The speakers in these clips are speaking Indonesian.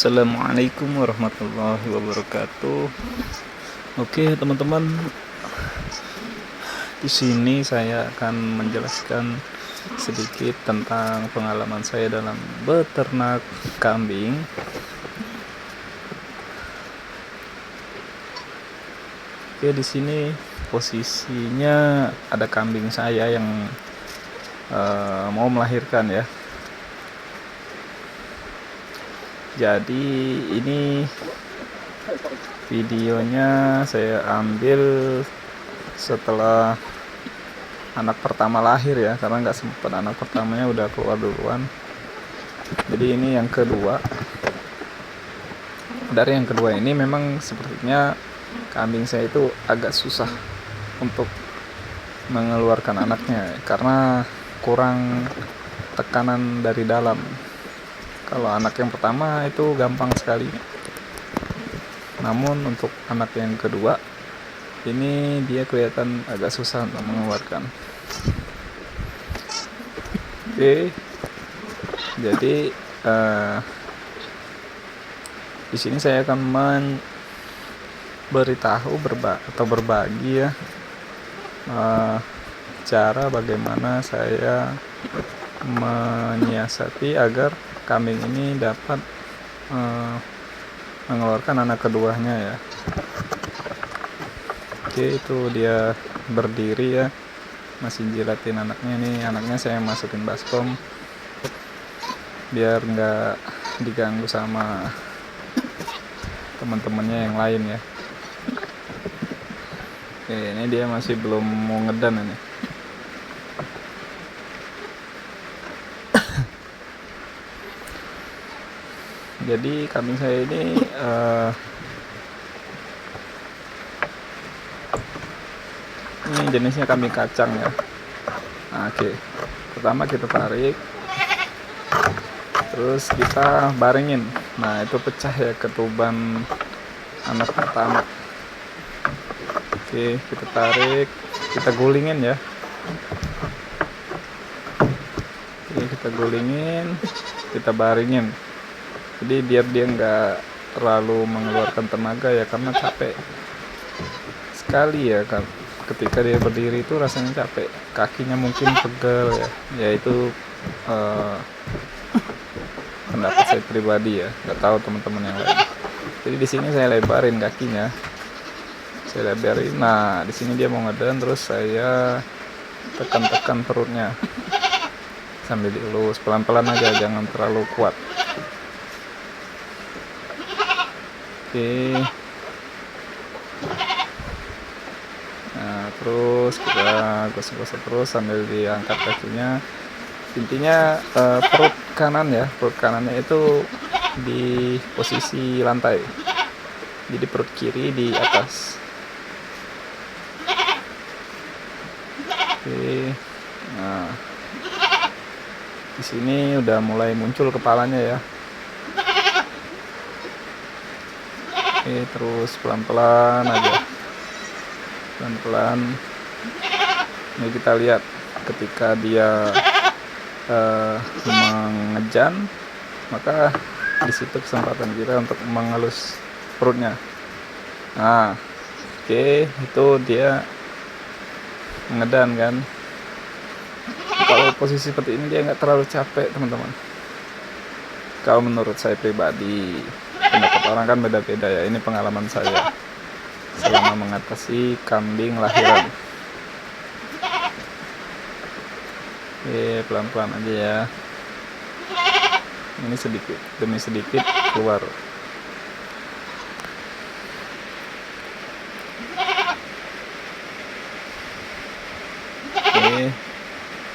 Assalamualaikum warahmatullahi wabarakatuh. Oke, teman-teman, di sini saya akan menjelaskan sedikit tentang pengalaman saya dalam beternak kambing. Oke, di sini posisinya ada kambing saya yang mau melahirkan ya. Jadi ini videonya saya ambil setelah anak pertama lahir ya, karena nggak sempat, anak pertamanya udah keluar duluan. Jadi ini yang kedua. Dari yang kedua ini memang sepertinya kambing saya itu agak susah untuk mengeluarkan anaknya karena kurang tekanan dari dalam. Kalau anak yang pertama itu gampang sekali, namun untuk anak yang kedua ini dia kelihatan agak susah untuk mengeluarkan. Oke, jadi di sini saya akan memberitahu atau berbagi ya cara bagaimana saya menyiasati agar kambing ini dapat mengeluarkan anak keduanya ya. Oke, itu dia berdiri ya, masih jilatin anaknya. Nih anaknya saya masukin baskom biar nggak diganggu sama teman-temannya yang lain ya. Oke, ini dia masih belum mau ngedan ini. Jadi kambing saya ini ini jenisnya kambing kacang ya. Nah, oke, pertama kita tarik, terus kita baringin. Nah, itu pecah ya ketuban anak pertama. Oke, kita tarik, kita gulingin ya. Oke, kita gulingin, kita baringin. Jadi biar dia nggak terlalu mengeluarkan tenaga ya, karena capek sekali ya kan. Ketika dia berdiri itu rasanya capek, kakinya mungkin pegel ya. Yaitu pendapat saya pribadi ya, nggak tahu teman-teman yang lain. Jadi di sini saya lebarin kakinya, saya lebarin. Nah, di sini dia mau ngeden, terus saya tekan-tekan perutnya sambil dielus pelan-pelan aja, jangan terlalu kuat. Oke. Nah, terus kita gosok-gosok terus sambil diangkat kakinya. Intinya perut kanan ya, perut kanannya itu di posisi lantai. Jadi perut kiri di atas. Oke. Nah, di sini udah mulai muncul kepalanya ya. Oke, terus pelan-pelan aja, pelan-pelan. Ini kita lihat ketika dia mengejan, maka di situ kesempatan kita untuk mengelus perutnya. Nah, oke, itu dia mengedan kan. Kalau posisi seperti ini dia nggak terlalu capek teman-teman. Kalau menurut saya pribadi, pendapat orang kan beda-beda ya. Ini pengalaman saya selama mengatasi kambing lahiran. Oke, pelan-pelan aja ya. Ini sedikit demi sedikit keluar. Oke,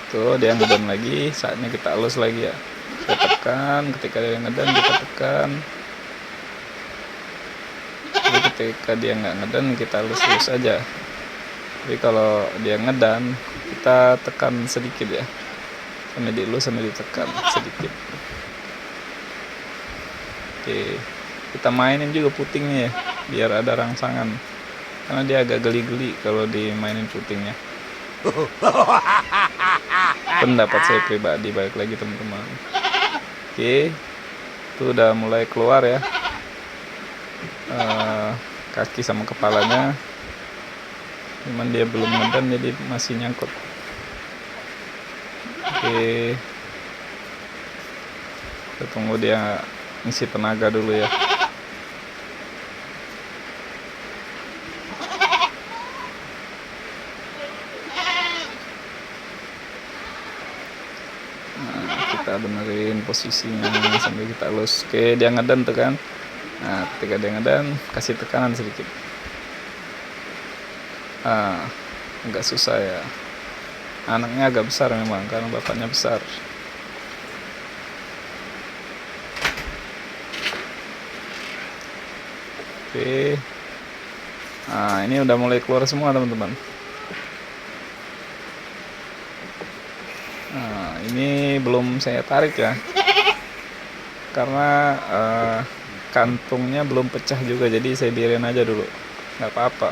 tuh dia ngeden lagi. Saatnya kita elus lagi ya. Kita tekan, ketika dia ngeden kita tekan. Jadi ketika dia nggak ngeden kita elus-elus aja. Tapi kalau dia ngedan kita tekan sedikit ya, sambil dielus sambil ditekan sedikit. Oke, kita mainin juga putingnya ya, biar ada rangsangan, karena dia agak geli-geli kalau dimainin putingnya. Pendapat saya pribadi, balik lagi teman-teman. Oke, Itu udah mulai keluar ya, kaki sama kepalanya, cuman dia belum ngedan jadi masih nyangkut. Oke, kita tunggu dia ngisi tenaga dulu ya. Kita benerin posisinya sambil kita elus. Oke, dia ngedan tuh kan. Nah, ketika dia ngedan, kasih tekanan sedikit. Agak susah ya. Anaknya agak besar memang karena bapaknya besar. Oke. Nah, ini udah mulai keluar semua teman-teman. Nah, ini belum saya tarik ya, karena kantungnya belum pecah juga, jadi saya biarin aja dulu, nggak apa-apa,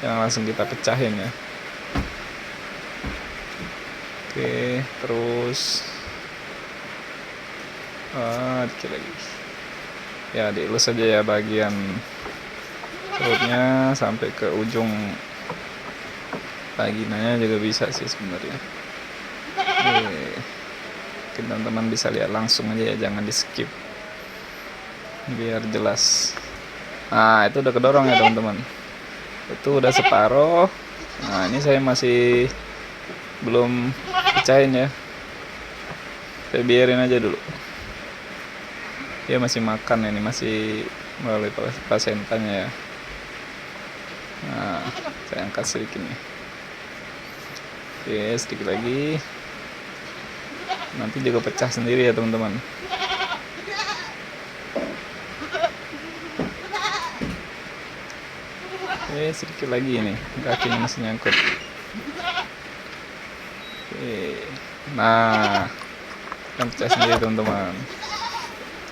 jangan langsung kita pecahin ya. Oke, terus dikit lagi ya, dielus saja ya bagian perutnya sampai ke ujung vaginanya juga bisa sih sebenarnya. Mungkin teman-teman bisa lihat langsung aja ya, jangan di skip biar jelas. Nah, itu udah kedorong ya teman-teman, itu udah separuh. Nah, ini saya masih belum pecahin ya, saya biarin aja dulu, dia masih makan ini, masih melalui plasentanya ya. Nah, saya angkat sedikit nih. Oke, sedikit lagi, nanti juga pecah sendiri ya teman-teman. Oke, sedikit lagi ini, kakinya masih nyangkut. Oke, nah kan pecah sendiri teman-teman.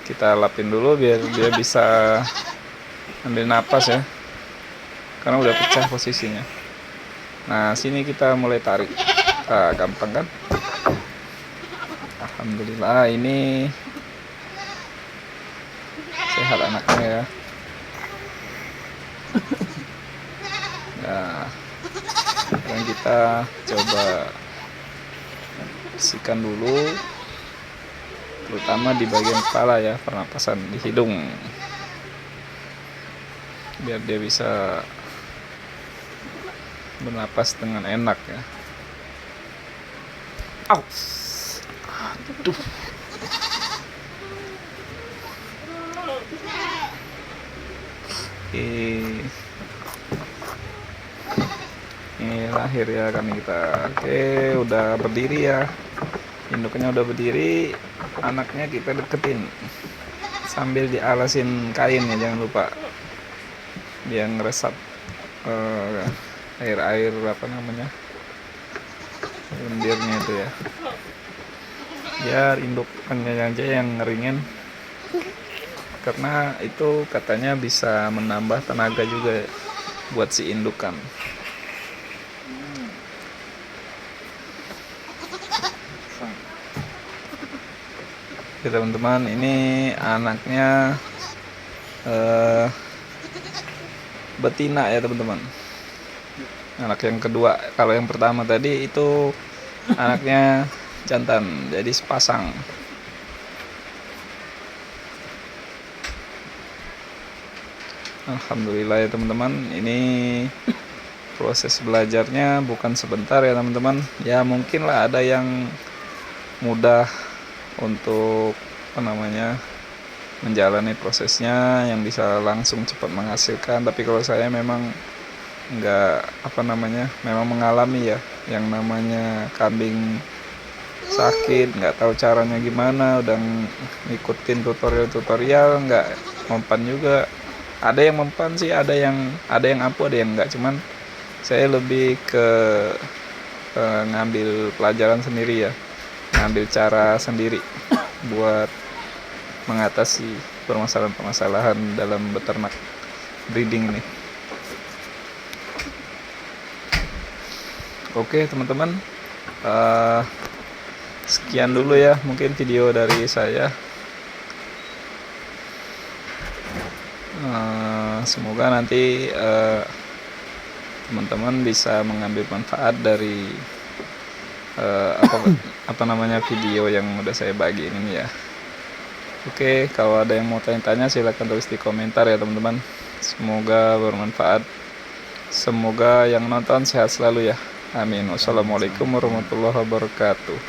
Kita lapin dulu biar dia bisa ambil napas ya, karena udah pecah posisinya. Nah, sini kita mulai tarik. Gampang kan? Alhamdulillah, ini sehat anaknya ya. Nah, sekarang kita coba bersihkan dulu, terutama di bagian kepala ya, pernapasan di hidung, biar dia bisa bernapas dengan enak ya. Aduh. Ini lahir ya kami kita. Oke, udah berdiri ya, induknya udah berdiri, anaknya kita deketin sambil dialasin kain ya, jangan lupa biar ngeresap air apa namanya, lendirnya itu ya, biar indukannya aja yang ngeringin, karena itu katanya bisa menambah tenaga juga buat si indukan. Oke teman-teman, ini anaknya betina ya teman-teman, anak yang kedua. Kalau yang pertama tadi itu anaknya jantan, jadi sepasang. Alhamdulillah ya teman-teman, ini proses belajarnya bukan sebentar ya teman-teman. Ya mungkin lah ada yang mudah untuk menjalani prosesnya, yang bisa langsung cepat menghasilkan. Tapi kalau saya memang memang mengalami ya, yang namanya kambing sakit, nggak tahu caranya gimana, udah ngikutin tutorial nggak mempan juga. Ada yang mempan sih, ada yang ampuh, ada yang enggak. Cuman saya lebih ke ngambil pelajaran sendiri ya, ngambil cara sendiri buat mengatasi permasalahan-permasalahan dalam beternak breeding ini. Oke teman-teman, sekian dulu ya mungkin video dari saya. Semoga nanti teman-teman bisa mengambil manfaat dari apa namanya video yang udah saya bagi ini ya. Oke, kalau ada yang mau tanya-tanya silahkan tulis di komentar ya teman-teman. Semoga bermanfaat. Semoga yang nonton sehat selalu ya. Amin. Wassalamualaikum warahmatullahi wabarakatuh.